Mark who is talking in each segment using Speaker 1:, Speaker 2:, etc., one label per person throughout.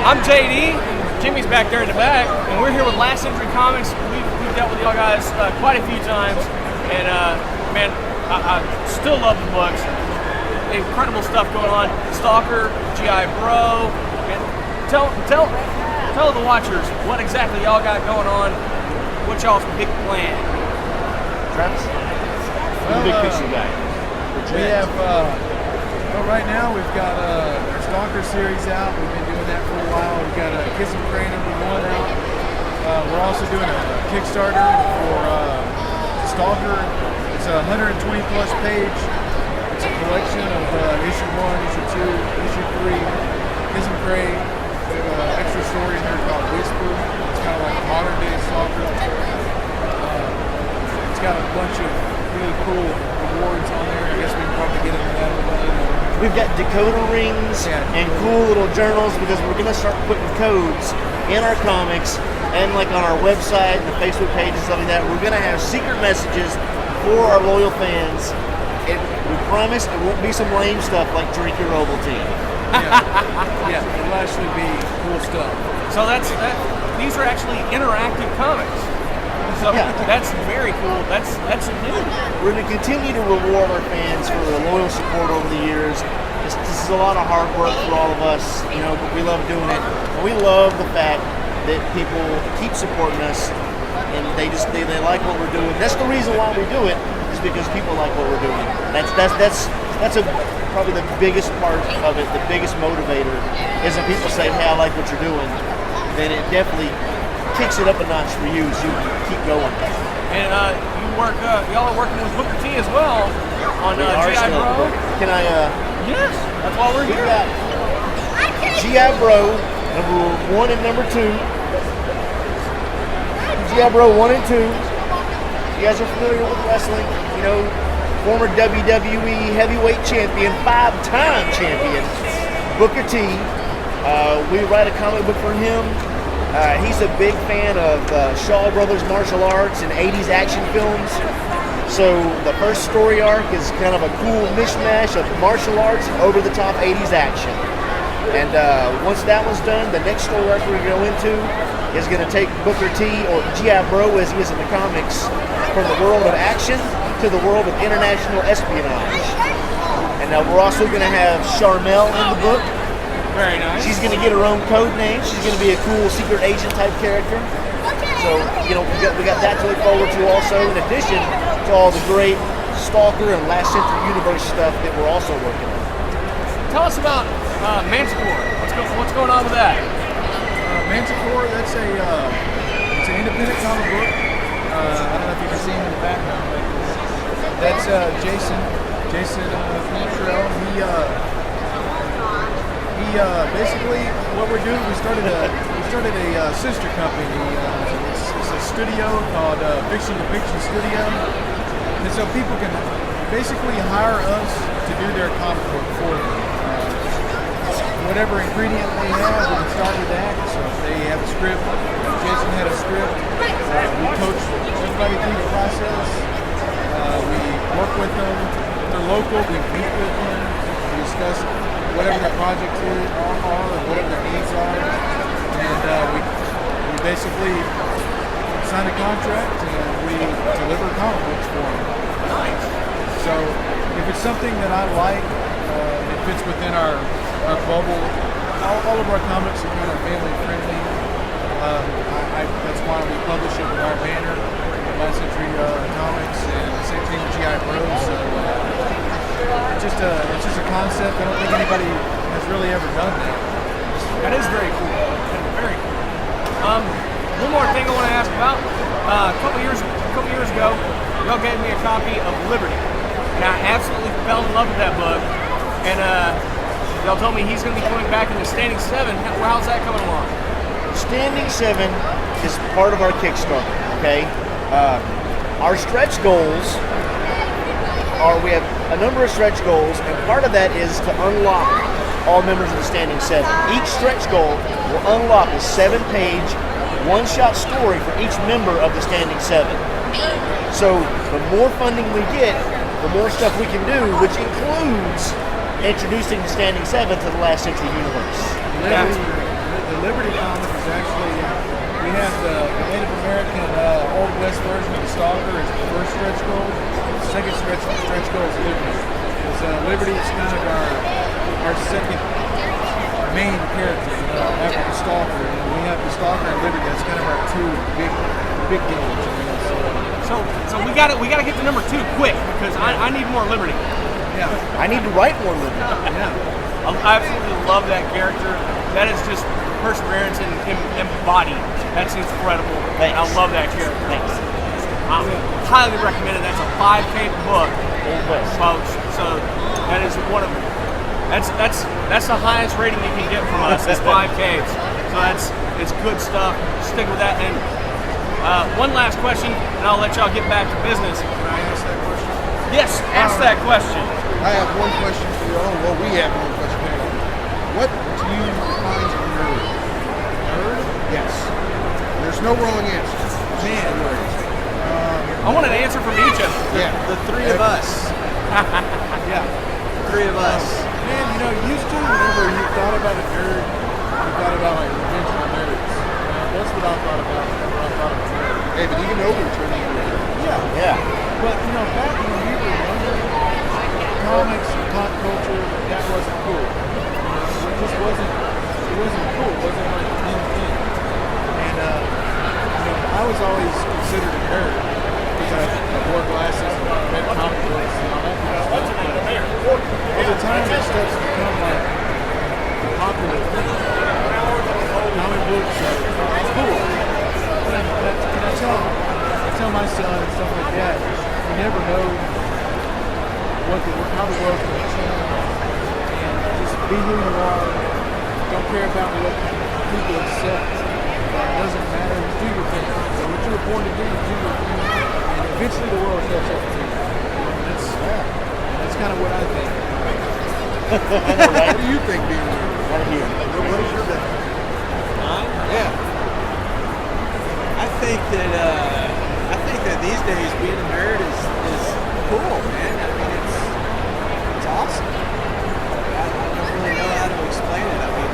Speaker 1: I'm JD. Jimmy's back there in the back, and we're here with Last Sentry Comics. We've dealt with y'all guys quite a few times, and man, I still love the books. Incredible stuff going on. Stalker, G.I. Bro, and tell the watchers what exactly y'all got going on. What's y'all's big plan?
Speaker 2: Travis,
Speaker 3: well,
Speaker 2: big picture guy.
Speaker 3: We have. Well, right now we've got our Stalker series out. We've been doing that for a while. We've got Kiss and Pray #1 out. We're also doing a Kickstarter for Stalker. It's a 120 plus page. It's a collection of issue 1, issue 2, issue 3, Kiss and Pray. We have an extra story in here called Whisper. It's kind of like a modern day Stalker. It's got a bunch of really cool awards on there. I guess we can probably get into that a little bit.
Speaker 2: We've got decoder rings and cool little journals because we're going to start putting codes in our comics and like on our website and the Facebook page and stuff like that. We're going to have secret messages for our loyal fans. We promise it won't be some lame stuff like drink your Ovaltine.
Speaker 3: Yeah, it'll actually be cool stuff.
Speaker 1: So these are actually interactive comics. So that's very cool. That's new.
Speaker 2: We're going to continue to reward our fans for their loyal support over the years. This is a lot of hard work for all of us, but we love doing it. And we love the fact that people keep supporting us and they like what we're doing. That's the reason why we do it, is because people like what we're doing. That's probably the biggest part of it, the biggest motivator, is when people say, hey, I like what you're doing. Then it definitely kicks it up a notch for you as you keep going.
Speaker 1: And y'all are working with Booker T as well on G.I. Bro.
Speaker 2: Can I?
Speaker 1: Yes, that's why we're here.
Speaker 2: G.I. Bro, #1 and #2. G.I. Bro 1 and 2. You guys are familiar with wrestling, former WWE heavyweight champion, 5-time champion, Booker T. We write a comic book for him. He's a big fan of Shaw Brothers martial arts and 80s action films. So the first story arc is kind of a cool mishmash of martial arts and over-the-top 80s action. And once that one's done, the next story arc we're going to go into is going to take Booker T, or G.I. Bro as he is in the comics, from the world of action to the world of international espionage. And we're also going to have Charmel in the book.
Speaker 1: Very nice.
Speaker 2: She's going to get her own code name. She's going to be a cool secret agent type character. So, we got that to look forward to also, in addition to all the great Stalker and Last Sentry Universe stuff that we're also working on.
Speaker 1: Tell us about Manticore. What's going on with that?
Speaker 3: Manticore, it's an independent comic book. I don't know if you can see him in the background, but that's Jason Cantrell. Basically, what we're doing, we started a sister company. It's a studio called Fiction to Fiction Studio, and so people can basically hire us to do their comic book for them. Whatever ingredient they have, we can start with that. So if they have a script, Jason had a script. We coach everybody through the process. We work with them. If they're local, we meet with them. We discuss whatever their projects are or whatever their needs are, and we basically sign a contract and we deliver comic books for them.
Speaker 1: Nice.
Speaker 3: So if it's something that I like, it fits within our bubble. All of our comics are kind of family friendly. That's why we publish it with our banner, Last Sentry Comics, and the same thing with G.I. Bro. So it's just a concept. I don't think anybody has really ever done that.
Speaker 1: That is very cool. Very cool. One more thing I want to ask about. A couple years ago, y'all gave me a copy of Liberty, and I absolutely fell in love with that book. And y'all told me he's going to be coming back in the Standing 7. How's that coming along?
Speaker 2: Standing 7 is part of our Kickstarter. Okay, our stretch goals are, we have a number of stretch goals, and part of that is to unlock all members of the Standing 7. Each stretch goal will unlock a 7-page, one-shot story for each member of the Standing 7. So the more funding we get, the more stuff we can do, which includes introducing the Standing 7 to the Last Sentry universe.
Speaker 3: The Liberty comic is actually, we have the Native American Old West version of the Stalker is the first stretch goal. The second stretch goal is Liberty. Because Liberty is kind of our second main character after the Stalker. And we have the Stalker and Liberty. That's kind of our two big games.
Speaker 1: So we got to get to number 2 quick because I need more Liberty.
Speaker 3: Yeah.
Speaker 2: I need to write more Liberty.
Speaker 3: Yeah.
Speaker 1: I absolutely love that character. That is just perseverance and embodied. That's incredible.
Speaker 2: Thanks.
Speaker 1: I love that character.
Speaker 2: Thanks.
Speaker 1: I highly recommend it. That's a 5K book,
Speaker 2: Old West.
Speaker 1: folks. So that is one of that's the highest rating you can get from us. Is 5Ks. So it's good stuff. Stick with that. And one last question, and I'll let y'all get back to business.
Speaker 3: Can I ask that question?
Speaker 1: Yes, ask that question.
Speaker 4: I have one question for you all. Well, we have one question for you. What do you find a nerd? Nerd? Yes. There's no wrong answer.
Speaker 3: Man,
Speaker 1: I want an answer from each of you.
Speaker 4: Yeah.
Speaker 5: The three of us.
Speaker 3: yeah.
Speaker 5: Three of us.
Speaker 3: Man, used to whenever you thought about a nerd, you thought about like conventional nerds. That's what I thought about whenever I thought of a nerd.
Speaker 4: Hey, but even over turning into a nerd.
Speaker 3: Yeah.
Speaker 2: Yeah.
Speaker 3: But back when we were younger, comics and pop culture, that wasn't cool. It just wasn't cool. It wasn't like a new thing. And I was always considered a nerd because I wore glasses and read comic books and all that kind of stuff. Over time, that starts to become like a popular thing. Comic books are cool. And I tell my son and stuff like that, you never know how the world's going to change. And just be who you are. Don't care about what people accept. It doesn't matter. You do your thing. So what you were born to do, you do your thing. And eventually the world catch up to you. That's kind of what I think.
Speaker 4: What do you think, being a nerd?
Speaker 2: Right here.
Speaker 4: What is your best?
Speaker 5: Mine?
Speaker 4: Yeah.
Speaker 5: I think that these days being a nerd is cool, man. I mean, it's awesome. I don't really know how to explain it. I mean,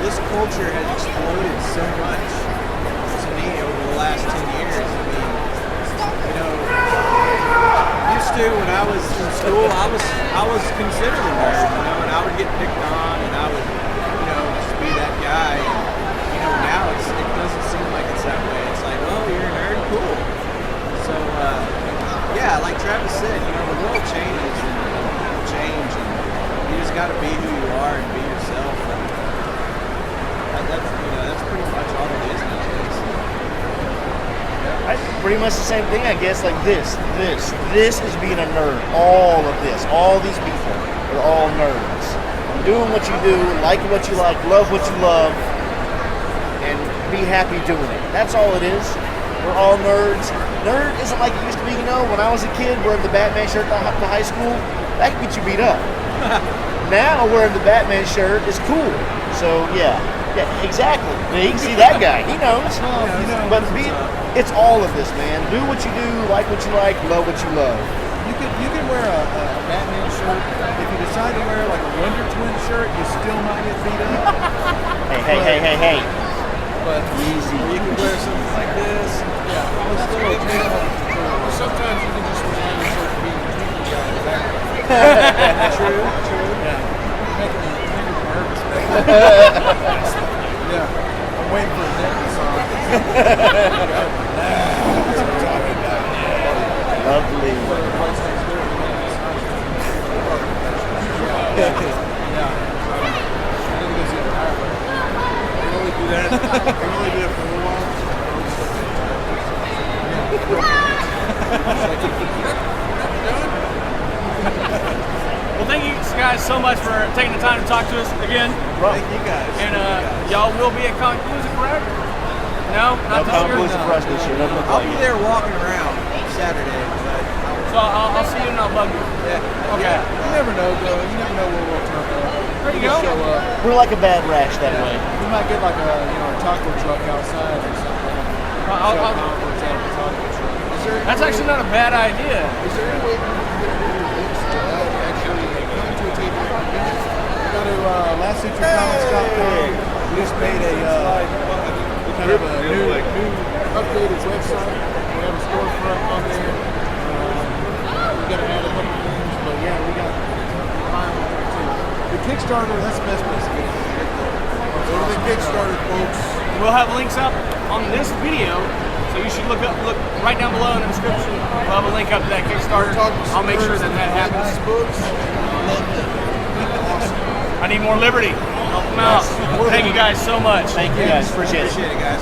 Speaker 5: this culture has exploded so much to me over the last 10 years. I mean, used to when I was in school, I was considered a nerd, and I would get picked on, and I would, just be that guy. And, now it doesn't seem like it's that way. It's like, oh, you're a nerd, cool. So, yeah, like Travis said, the world changes and people change, and you just got to be who you are and be yourself. And that's pretty much all it is nowadays.
Speaker 2: Pretty much the same thing, I guess. Like this is being a nerd. All of this, all these people are all nerds. Doing what you do, like what you like, love what you love, and be happy doing it. That's all it is. We're all nerds. Nerd isn't like it used to be, when I was a kid wearing the Batman shirt to high school, that could get you beat up. Now wearing the Batman shirt is cool. So yeah, exactly. You can see that guy. He knows. But it's all of this, man. Do what you do, like what you like, love what you love.
Speaker 3: You can wear a Batman shirt. If you decide to wear like a Wonder Twin shirt, you still might get beat up.
Speaker 2: Hey.
Speaker 3: But
Speaker 2: Easy.
Speaker 5: Or you can wear something like this.
Speaker 3: yeah, it's still okay. Or sometimes you can just wear your shirt being a tweaky guy in the background.
Speaker 5: True.
Speaker 3: Yeah. Making me nervous. Yeah. I'm waiting for a necklace on. That's what I'm talking about.
Speaker 2: Lovely.
Speaker 3: Yeah. I need to go see a chiropractor.
Speaker 4: You can only do that. You can only do it for a little while.
Speaker 1: Well, thank you guys so much for taking the time to talk to us again.
Speaker 5: Thank you guys.
Speaker 1: And y'all will be at Comic Palooza, correct? No, not this year.
Speaker 2: For us this year. Doesn't look
Speaker 5: I'll
Speaker 2: like
Speaker 5: be
Speaker 2: it.
Speaker 5: there walking around Saturday, but
Speaker 1: So I'll see you and I'll bug you.
Speaker 5: yeah.
Speaker 1: Okay.
Speaker 3: You never know, bro. You never know where we'll turn up.
Speaker 1: There you
Speaker 3: We just
Speaker 1: go.
Speaker 3: Show up.
Speaker 2: We're like a bad rash that way.
Speaker 3: We might get like a taco truck outside or something.
Speaker 1: I'll-
Speaker 3: Show conference out of the taco truck.
Speaker 1: That's actually not a bad idea.
Speaker 4: Is there any way we can get your links to actually come to a table?
Speaker 3: Go to lastsentycomics.com. We just made a kind of a new updated website. We have a storefront on there. We got to add a couple things, but yeah, we got fine on there too. The Kickstarter, that's the best place to get it.
Speaker 4: Go to the Kickstarter, folks.
Speaker 1: We'll have links up on this video, so you should look right down below in the description. We'll have a link up to that Kickstarter. I'll make sure that happens.
Speaker 4: Books. Awesome.
Speaker 1: I need more liberty. Help them out. Thank you guys so much.
Speaker 2: Thank you guys. Appreciate it.
Speaker 5: Appreciate it, guys.